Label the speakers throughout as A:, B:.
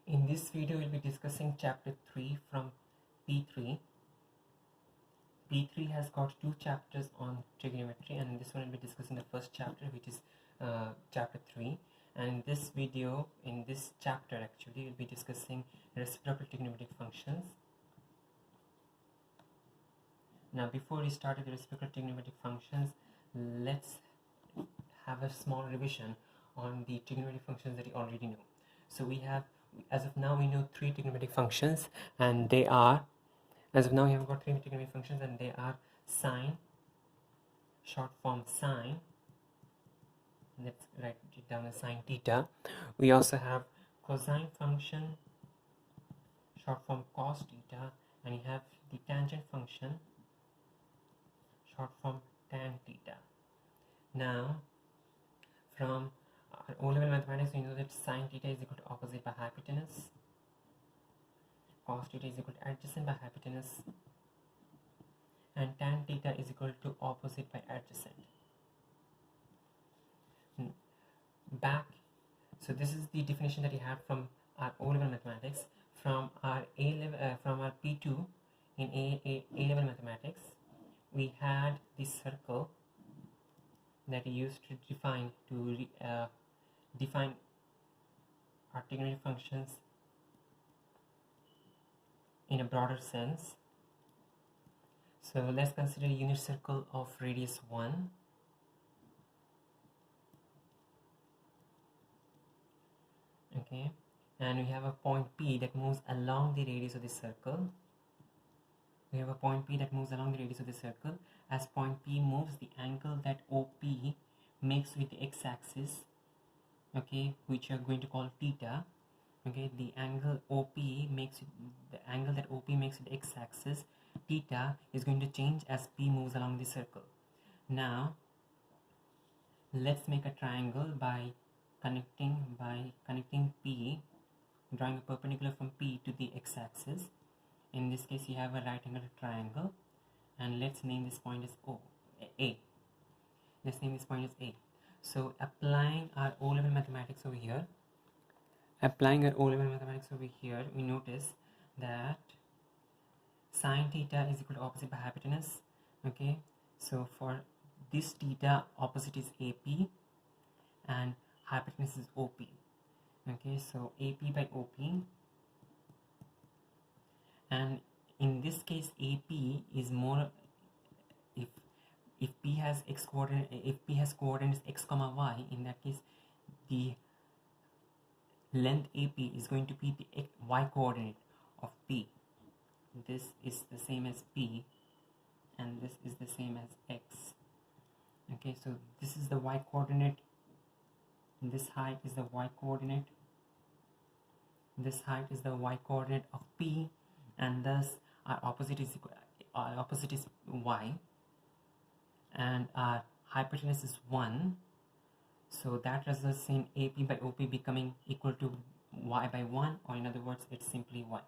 A: In this video, we'll be discussing chapter 3 from P3. P3 has got two chapters on trigonometry, and in this one, we'll be discussing the first chapter, which is chapter 3. And in this video, in this chapter actually, we'll be discussing reciprocal trigonometric functions. Now, before we start with the reciprocal trigonometric functions, let's have a small revision on the trigonometric functions that you already know. So we have, as of now, we know three trigonometric functions, and they are, as of now, we have got three trigonometric functions, and they are sine, short form sine. Let's write it down as sine theta. We also have cosine function, short form cos theta, and we have the tangent function, short form tan theta. Now, from our O-level mathematics, we know that sine theta is equal to opposite by hypotenuse, cos theta is equal to adjacent by hypotenuse, and tan theta is equal to opposite by adjacent. So this is the definition that we have from our O-level mathematics. From our from our P2 in A-level mathematics, we had this circle that we used to define our trigonometric functions in a broader sense. So let's consider a unit circle of radius 1. Okay, and we have a point P that moves along the radius of the circle. We have a point P that moves along the radius of the circle. As point P moves, the angle that OP makes with the x-axis, okay, which you are going to call theta, okay, the angle OP makes it, the angle that OP makes with the x-axis, theta, is going to change as P moves along the circle. Now, let's make a triangle by connecting P, drawing a perpendicular from P to the x-axis. In this case, you have a right angle triangle, and let's name this point as A. Let's name this point as A. So applying our O-level mathematics over here, we notice that sine theta is equal to opposite by hypotenuse. Okay, so for this theta, opposite is AP, and hypotenuse is OP. Okay, so AP by OP, and in this case AP is more, if P has coordinates x comma y, in that case the length AP is going to be the y coordinate of P. This is the same as P, and this is the same as x. Okay, so this is the y coordinate, this height is the y coordinate, this height is the y coordinate of P, and thus our opposite is y, and our hypotenuse is 1. So that results in AP by OP becoming equal to y by 1, or in other words, it's simply y.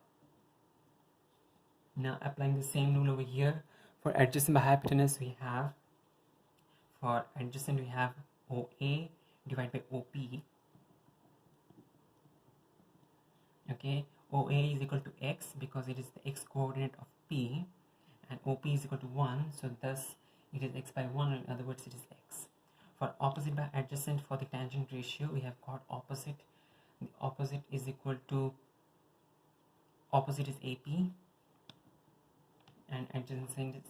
A: Now applying the same rule over here, for adjacent by hypotenuse, we have OA divided by OP. Okay, OA is equal to x because it is the x coordinate of P, and OP is equal to 1, so thus it is x by 1, or in other words, it is x. For opposite by adjacent, for the tangent ratio, we have got opposite. The opposite is equal to, opposite is AP, and adjacent is,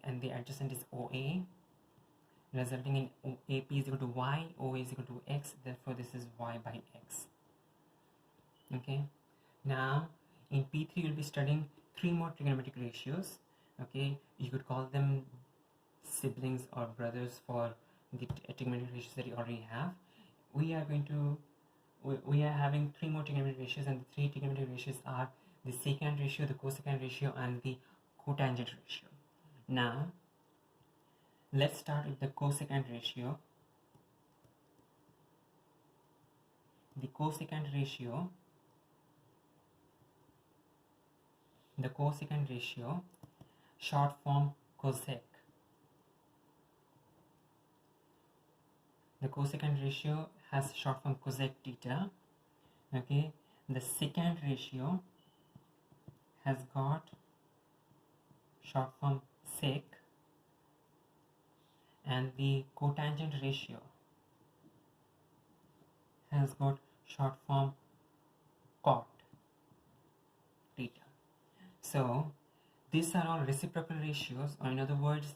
A: and the adjacent is OA, resulting in AP is equal to y, OA is equal to x, therefore this is y by x. Okay, now in P3 you'll be studying three more trigonometric ratios. Okay, you could call them siblings or brothers for the trigonometric ratios that you already have. We are having three more trigonometric ratios, and the three trigonometric ratios are the secant ratio, the cosecant ratio, and the cotangent ratio. Now let's start with the cosecant ratio. The cosecant ratio, short form cosec. The cosecant ratio has short form cosec theta. Okay, the secant ratio has got short form sec, and the cotangent ratio has got short form cot theta. So these are all reciprocal ratios, or in other words,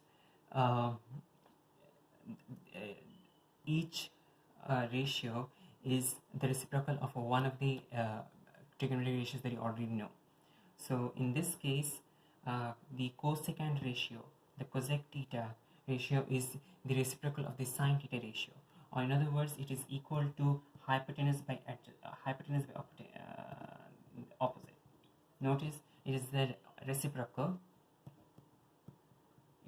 A: each ratio is the reciprocal of one of the trigonometric ratios that you already know. So in this case, the cosecant ratio, the cosec theta ratio, is the reciprocal of the sine theta ratio, or in other words, it is equal to hypotenuse by opposite. Notice it is the reciprocal.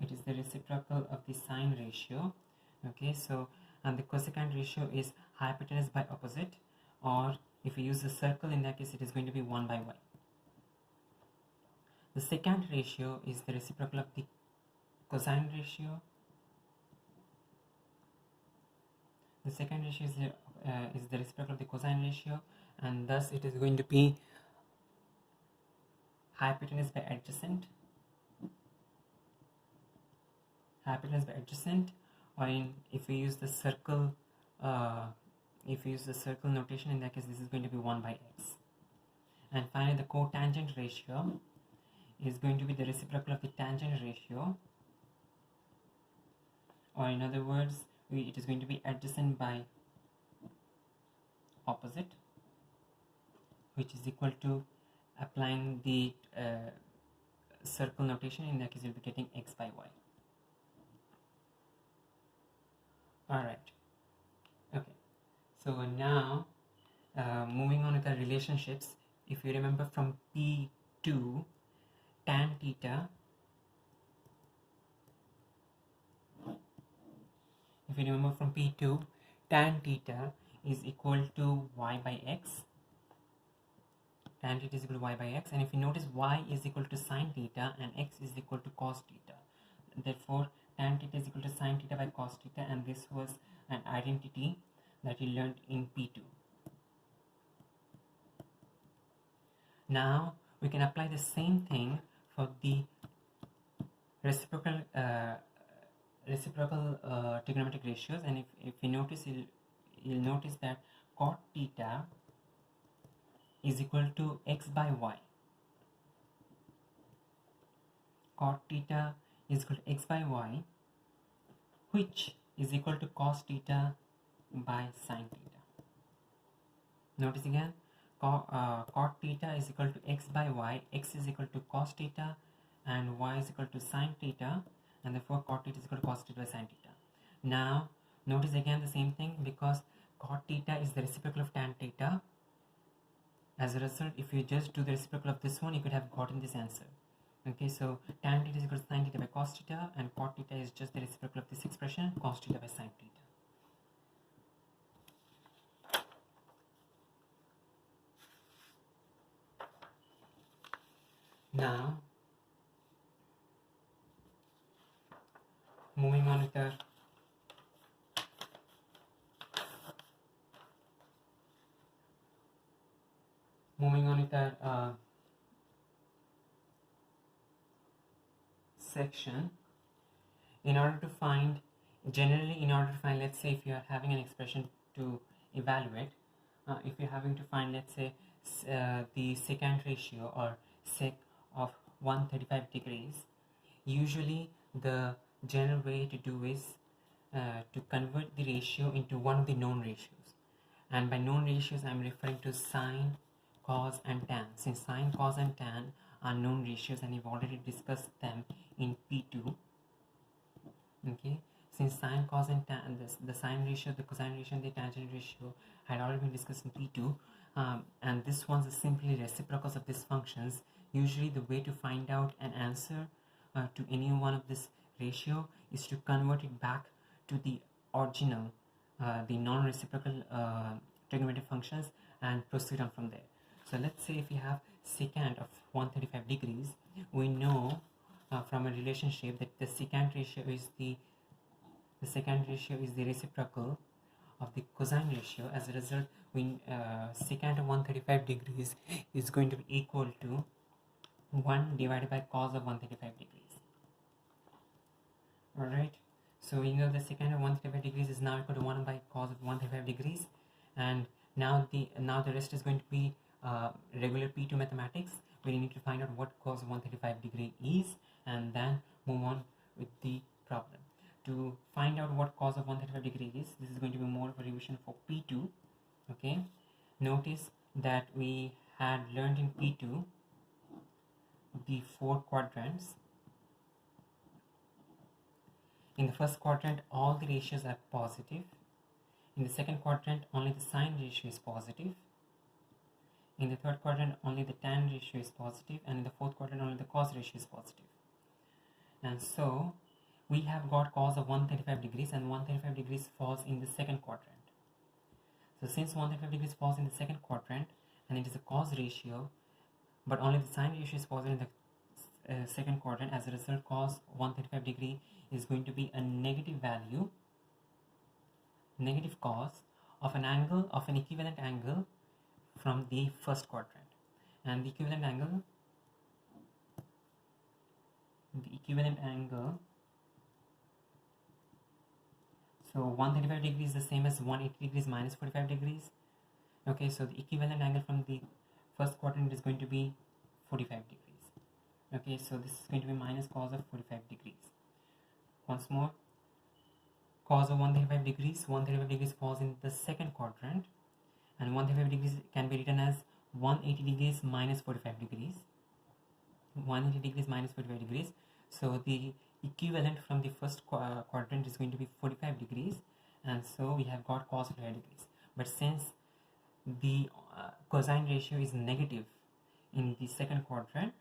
A: It is the reciprocal of the sine ratio. Okay, so and the cosecant ratio is hypotenuse by opposite, or if we use the circle, in that case it is going to be 1 by y. The secant ratio is the reciprocal of the cosine ratio. The secant ratio is the reciprocal of the cosine ratio, and thus it is going to be hypotenuse by adjacent. Hypotenuse by adjacent, or if we use the circle, notation, in that case this is going to be 1 by x. And finally, the cotangent ratio is going to be the reciprocal of the tangent ratio, or in other words, it is going to be adjacent by opposite, which is equal to applying the circle notation. In that case, you'll be getting x by y. Alright, okay, so now moving on with the relationships. If you remember from P2, tan theta, tan theta is equal to y by x. Tan theta is equal to y by x, and if you notice, y is equal to sine theta and x is equal to cos theta. Therefore, tan theta is equal to sine theta by cos theta, and this was an identity that you learned in P2. Now we can apply the same thing for the reciprocal trigonometric ratios, and if you notice, you'll notice that cot theta is equal to x by y. Cot theta is equal to x by y, which is equal to cos theta by sine theta. Notice again, cot theta is equal to x by y, x is equal to cos theta, and y is equal to sine theta, and therefore cot theta is equal to cos theta by sine theta. Now notice again the same thing, because cot theta is the reciprocal of tan theta. As a result, if you just do the reciprocal of this one, you could have gotten this answer. Okay, so tan theta is equal to sine theta by cos theta, and cot theta is just the reciprocal of this expression, cos theta by sine theta. Now, moving on with our section. In order to find, let's say if you are having an expression to evaluate, if you're having to find, let's say, the secant ratio or sec of 135 degrees, usually the general way to do is to convert the ratio into one of the known ratios. And by known ratios, I'm referring to sine, cos, and tan. Since sine, cos, and tan are known ratios, and we've already discussed them in P2. Okay, since sine, cos, and tan, the sine ratio, the cosine ratio, and the tangent ratio had already been discussed in P2, and this one's is simply reciprocals of these functions. Usually the way to find out an answer to any one of this ratio is to convert it back to the original, the non-reciprocal trigonometric functions, and proceed on from there. So let's say if you have secant of 135 degrees, we know from a relationship that the secant ratio is the reciprocal of the cosine ratio. As a result, we secant of 135 degrees is going to be equal to 1 divided by cos of 135 degrees. Alright, so you know the secant of 135 degrees is now equal to 1 by cos of 135 degrees, and now the rest is going to be regular P2 mathematics, where you need to find out what cos of 135 degree is and then move on with the problem. To find out what cos of 135 degree is, this is going to be more of a revision for P2. Okay, notice that we had learned in P2 the 4 quadrants. In the first quadrant, all the ratios are positive. In the second quadrant, only the sine ratio is positive. In the third quadrant, only the tan ratio is positive, and in the fourth quadrant, only the cos ratio is positive. And so we have got cos of 135 degrees, and 135 degrees falls in the second quadrant. So since 135 degrees falls in the second quadrant and it is a cos ratio, but only the sine ratio is positive in the second quadrant, as a result cos 135 degree is going to be a negative value, negative cos of an angle, of an equivalent angle from the first quadrant. And the equivalent angle so 135 degrees is the same as 180 degrees minus 45 degrees. Okay, so the equivalent angle from the first quadrant is going to be 45 degrees. Okay, so this is going to be minus cos of 45 degrees. Once more, cos of 135 degrees falls in the second quadrant, and 135 degrees can be written as 180 degrees minus 45 degrees. 180 degrees minus 45 degrees. So the equivalent from the first quadrant is going to be 45 degrees, and so we have got cos 45 degrees. But since the cosine ratio is negative in the second quadrant,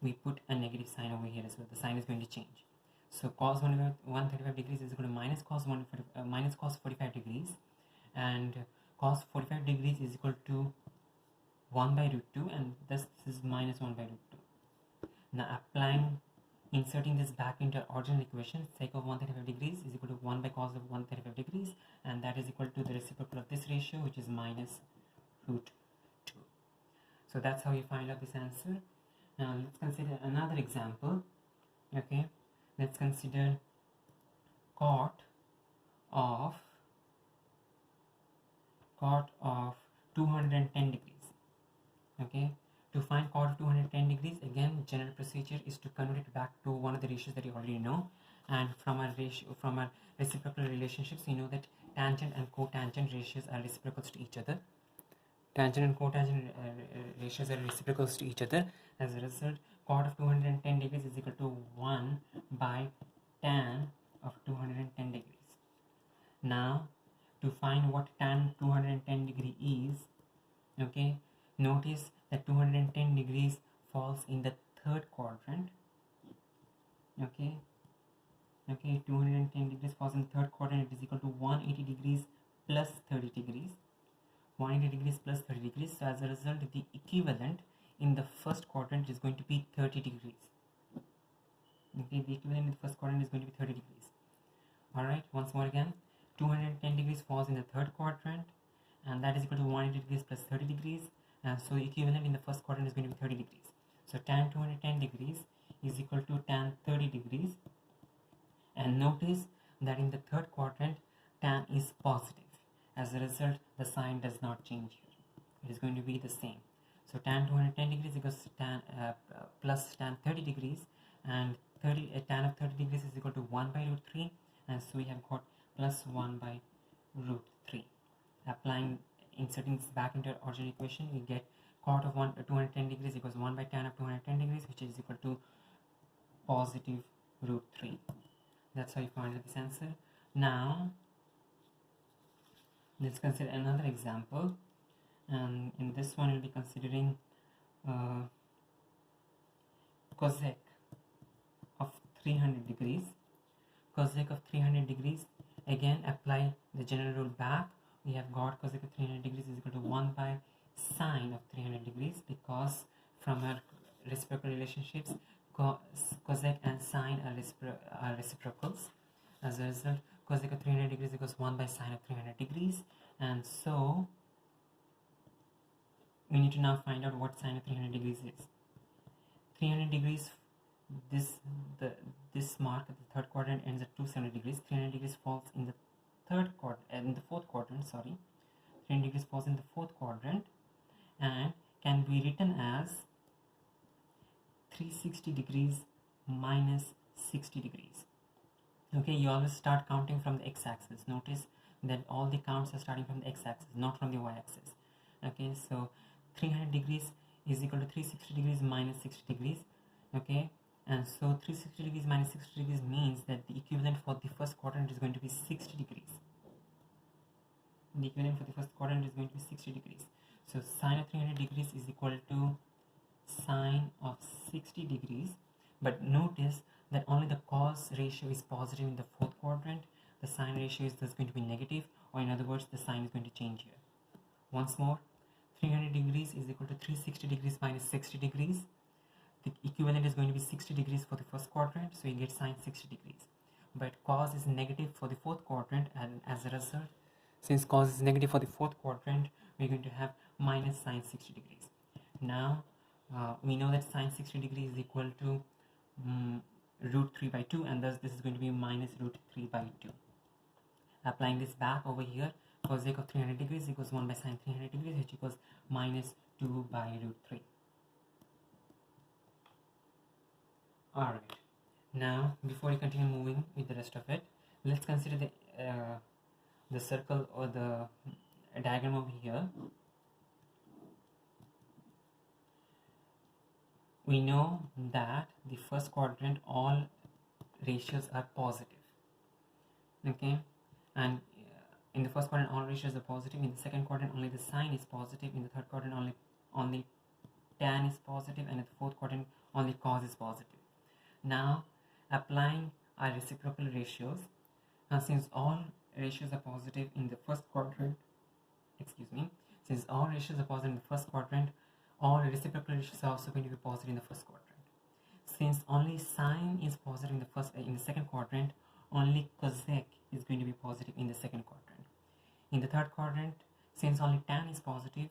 A: we put a negative sign over here as well. The sign is going to change. So cos 135 degrees is equal to minus cos 45 degrees, and cos 45 degrees is equal to 1 by root 2, and thus this is minus 1 by root 2. Now inserting this back into our original equation, sec of 135 degrees is equal to 1 by cos of 135 degrees, and that is equal to the reciprocal of this ratio, which is minus root 2. So that's how you find out this answer. Now let's consider another example. Okay, let's consider cot of 210 degrees. Okay, to find cot of 210 degrees, again general procedure is to convert it back to one of the ratios that you already know, and from our reciprocal relationships, you know that tangent and cotangent ratios are reciprocals to each other. Tangent and cotangent ratios are reciprocals to each other. As a result, cot of 210 degrees is equal to 1 by tan of 210 degrees. Now to find what tan 210 degree is, okay, notice that 210 degrees falls in the third quadrant. Okay, 210 degrees falls in the third quadrant. It is equal to 180 degrees plus 30 degrees. 180 degrees plus 30 degrees. So as a result, the equivalent in the first quadrant is going to be 30 degrees. Okay, the equivalent in the first quadrant is going to be 30 degrees. Alright, once more again, 210 degrees falls in the third quadrant, and that is equal to 180 degrees plus 30 degrees, and so the equivalent in the first quadrant is going to be 30 degrees. So tan 210 degrees is equal to tan 30 degrees, and notice that in the third quadrant tan is positive. As a result, the sign does not change here. It is going to be the same. So tan 210 degrees equals tan plus tan 30 degrees, and tan of 30 degrees is equal to 1 by root 3, and so we have got plus 1 by root 3. Inserting this back into our original equation, we get cot of 210 degrees equals 1 by tan of 210 degrees, which is equal to positive root 3. That's how you find out this answer. Now let's consider another example, and in this one we'll be considering cosec of 300 degrees. Cosec of 300 degrees, again apply the general rule back. We have got cosec of 300 degrees is equal to 1 by sine of 300 degrees, because from our reciprocal relationships, cosec and sine are reciprocals. As a result, cosec of 300 degrees equals 1 by sine of 300 degrees. And so we need to now find out what sine of 300 degrees is. 300 degrees, this mark at the third quadrant ends at 270 degrees. 300 degrees falls in the fourth quadrant, sorry. 300 degrees falls in the fourth quadrant and can be written as 360 degrees minus 60 degrees. Okay, you always start counting from the x-axis. Notice that all the counts are starting from the x-axis, not from the y-axis. Okay, so 300 degrees is equal to 360 degrees minus 60 degrees. Okay, and so 360 degrees minus 60 degrees means that the equivalent for the first quadrant is going to be 60 degrees. The equivalent for the first quadrant is going to be 60 degrees. So sine of 300 degrees is equal to sine of 60 degrees. But notice that only the cos ratio is positive in the fourth quadrant. The sine ratio is thus going to be negative, or in other words, the sign is going to change here. Once more, 300 degrees is equal to 360 degrees minus 60 degrees. The equivalent is going to be 60 degrees for the first quadrant, so you get sine 60 degrees. But cos is negative for the fourth quadrant, and as a result, since cos is negative for the fourth quadrant, we're going to have minus sine 60 degrees. Now, we know that sine 60 degrees is equal to root 3 by 2, and thus this is going to be minus root 3 by 2. Applying this back over here, cosec of 300 degrees equals 1 by sine 300 degrees, which equals minus 2 by root 3. Alright, now before we continue moving with the rest of it, let's consider the circle or the diagram over here. We know that the first quadrant all ratios are positive. Okay, and in the first quadrant all ratios are positive. In the second quadrant only the sine is positive. In the third quadrant only tan is positive, and in the fourth quadrant only cos is positive. Now applying our reciprocal ratios, since all ratios are positive in the first quadrant, since all ratios are positive in the first quadrant, all reciprocal ratios are also going to be positive in the first quadrant. Since only sine is positive in the second quadrant, only cosec is going to be positive in the second quadrant. In the third quadrant, since only tan is positive,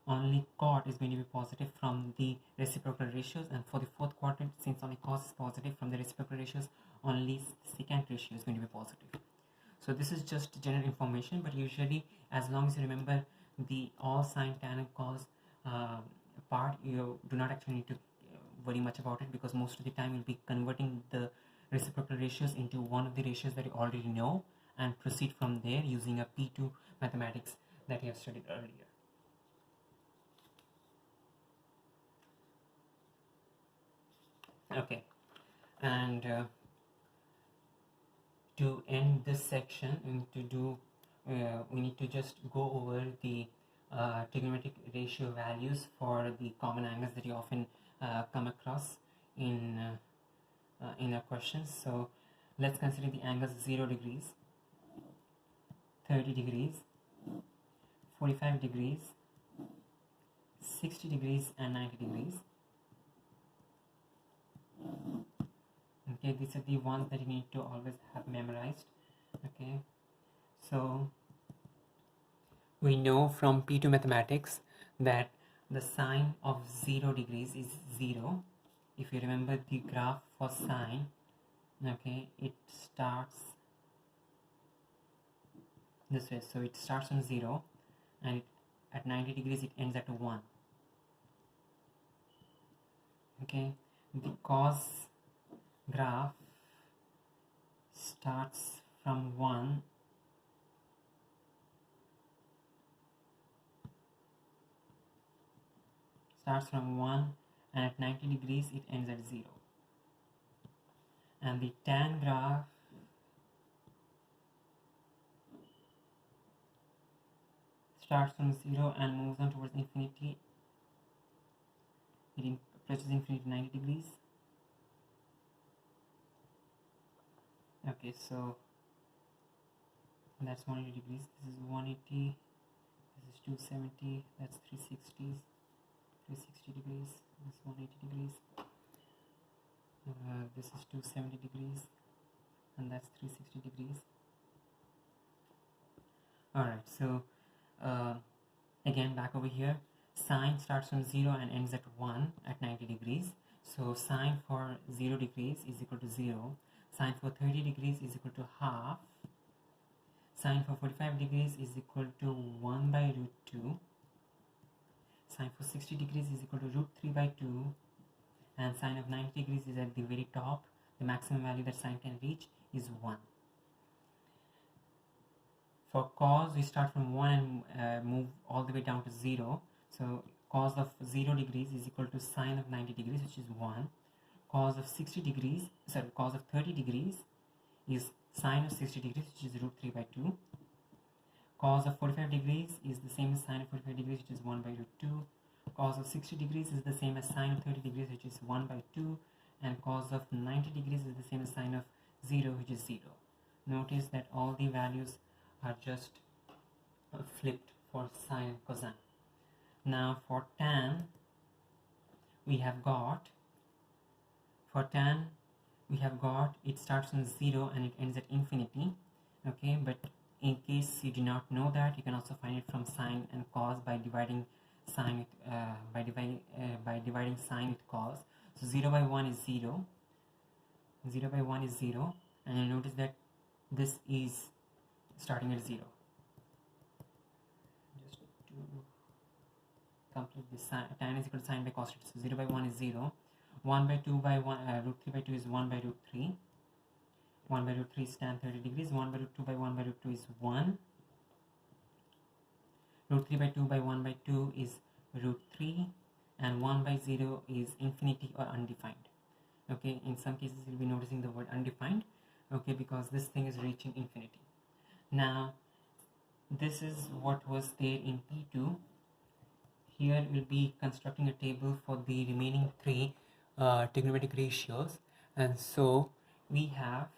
A: only cot is going to be positive from the reciprocal ratios, and for the fourth quadrant, since only cos is positive from the reciprocal ratios, only secant ratio is going to be positive. So this is just general information, but usually as long as you remember the all sine, tan and cos part, you do not actually need to worry much about it, because most of the time you'll be converting the reciprocal ratios into one of the ratios that you already know and proceed from there using a P2 mathematics that you have studied earlier. Okay, and to end this section, we need to just go over the trigonometric ratio values for the common angles that you often come across in our questions. So let's consider the angles 0 degrees, 30 degrees, 45 degrees, 60 degrees and 90 degrees. Okay, these are the ones that you need to always have memorized. Okay, so we know from P2 mathematics that the sine of 0 degrees is 0. If you remember the graph for sine, okay, it starts this way. So it starts on 0 and at 90 degrees it ends at 1. Okay, the cos graph starts from 1 and at 90 degrees it ends at 0. And the tan graph starts from 0 and moves on towards infinity. It approaches infinity 90 degrees. Okay, so that's 180 degrees. This is 180. This is 270. That's 360. 360 degrees. This is 180 degrees. This is 270 degrees, and that's 360 degrees. Alright, so again back over here, sine starts from 0 and ends at 1 at 90 degrees. So sine for 0 degrees is equal to 0, sine for 30 degrees is equal to half, sine for 45 degrees is equal to 1 by root 2, sine for 60 degrees is equal to root 3 by 2, and sine of 90 degrees is at the very top. The maximum value that sine can reach is 1. For cos, we start from 1 and move all the way down to 0. So cos of 0 degrees is equal to sine of 90 degrees, which is 1. Cos of 60 degrees, cos of 30 degrees is sine of 60 degrees, which is root 3 by 2. Cos of 45 degrees is the same as sine of 45 degrees, which is 1 by root 2. Cos of 60 degrees is the same as sine of 30 degrees, which is 1 by 2. And cos of 90 degrees is the same as sine of 0, which is 0. Notice that all the values are just flipped for sine and cosine. Now for tan, we have got, it starts from 0 and it ends at infinity. Okay, but in case you do not know that, you can also find it from sine and cos by dividing sine with, by dividing sine with cos. So 0 by 1 is 0. 0 by 1 is 0, and you'll notice that this is starting at 0. Just to complete this, tan is equal to sine by cos. So 0 by 1 is 0. 1 by 2 by 1, root 3 by 2 is 1 by root 3. 1 by root 3 is tan 30 degrees. 1 by root 2 by 1 by root 2 is 1. Root 3 by 2 by 1 by 2 is root 3. And 1 by 0 is infinity or undefined. Okay, in some cases you'll be noticing the word undefined. Okay, because this thing is reaching infinity. Now, this is what was there in P2. Here we'll be constructing a table for the remaining 3 trigonometric ratios. And so we have,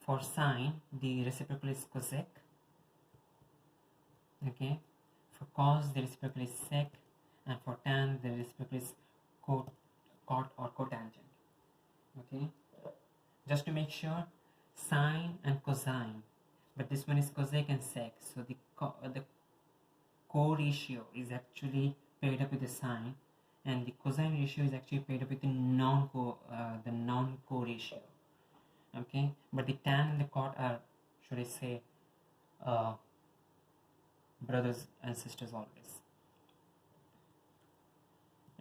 A: for sine, the reciprocal is cosec. Okay, for cos, the reciprocal is sec. And for tan, the reciprocal is cot or cotangent. Okay, just to make sure, sine and cosine, but this one is cosec and sec, so the co-ratio is actually paired up with the sine, and the cosine ratio is actually paired up with the non-co ratio. Okay, but the tan and the cot are, should I say, brothers and sisters always.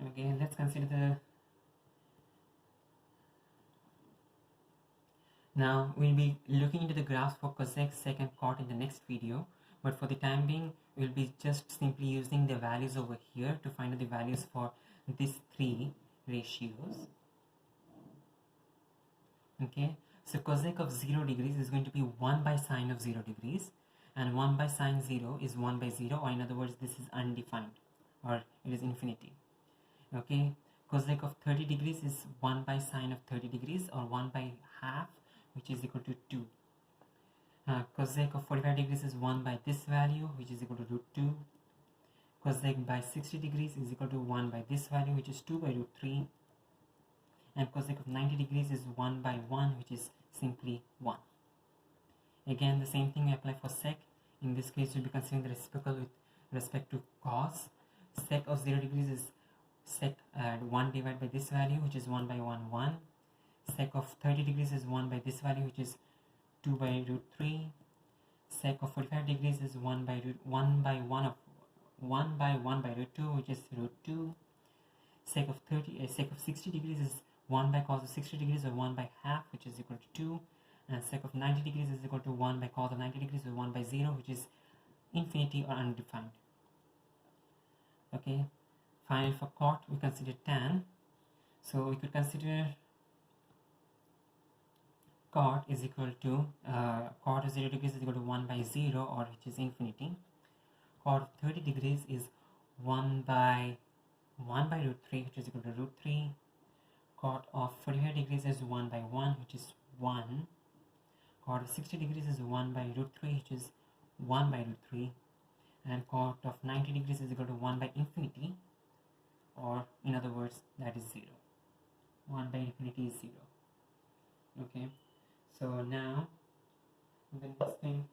A: Okay, let's consider the. Now we'll be looking into the graphs for cosec, sec and cot in the next video, but for the time being we'll be just simply using the values over here to find out the values for these 3 ratios. Okay, so cosec of 0 degrees is going to be 1 by sine of 0 degrees, and 1 by sine 0 is 1 by 0, or in other words this is undefined, or it is infinity. Okay, cosec of 30 degrees is 1 by sine of 30 degrees, or 1 by half, which is equal to 2. Cosec of 45 degrees is 1 by this value, which is equal to root 2. Cosec by 60 degrees is equal to 1 by this value, which is 2 by root 3. And cosec of 90 degrees is 1 by 1, which is simply 1. Again, the same thing we apply for sec. In this case, we'll be considering the reciprocal with respect to cos. Sec of 0 degrees is sec 1 divided by this value, which is 1 by 1, 1. Sec of 30 degrees is 1 by this value, which is 2 by root 3. Sec of 45 degrees is 1 by 1 by 1 by root 2, which is root 2. Sec of 60 degrees is 1 by cos of 60 degrees, or 1 by half, which is equal to 2. And sec of 90 degrees is equal to 1 by cos of 90 degrees, or 1 by 0, which is infinity or undefined. Okay, finally for cot we consider tan. So we could consider cot is equal to cot of 0 degrees is equal to 1 by 0, or which is infinity. Cot of 30 degrees is 1 by root 3, which is equal to root 3. Cot of 45 degrees is 1 by 1, which is 1. Cot of 60 degrees is 1 by root 3, which is 1 by root 3. And cot of 90 degrees is equal to 1 by infinity, or in other words, that is 0. 1 by infinity is 0. Okay, so now the next thing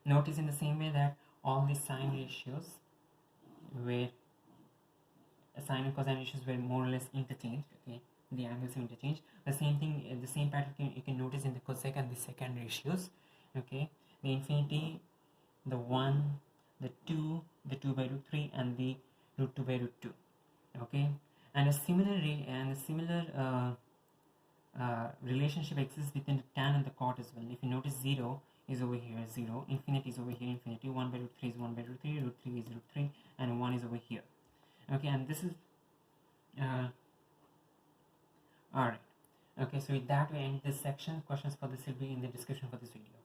A: Notice in the same way that all the sine ratios were sine and cosine ratios were more or less interchanged. Okay, the angles are interchanged. The same thing, the same pattern you can notice in the cosec and the secant ratios. Okay, the infinity, the 1, the 2, the 2 by root 3, and the root 2 by root 2. Okay, and a similar relationship exists between the tan and the cot as well. If you notice, 0 is over here, 0, infinity is over here, infinity, 1 by root 3 is 1 by root 3, root 3 is root 3, and 1 is over here. Okay, and this is alright. Okay, so with that we end this section. Questions for this will be in the description for this video.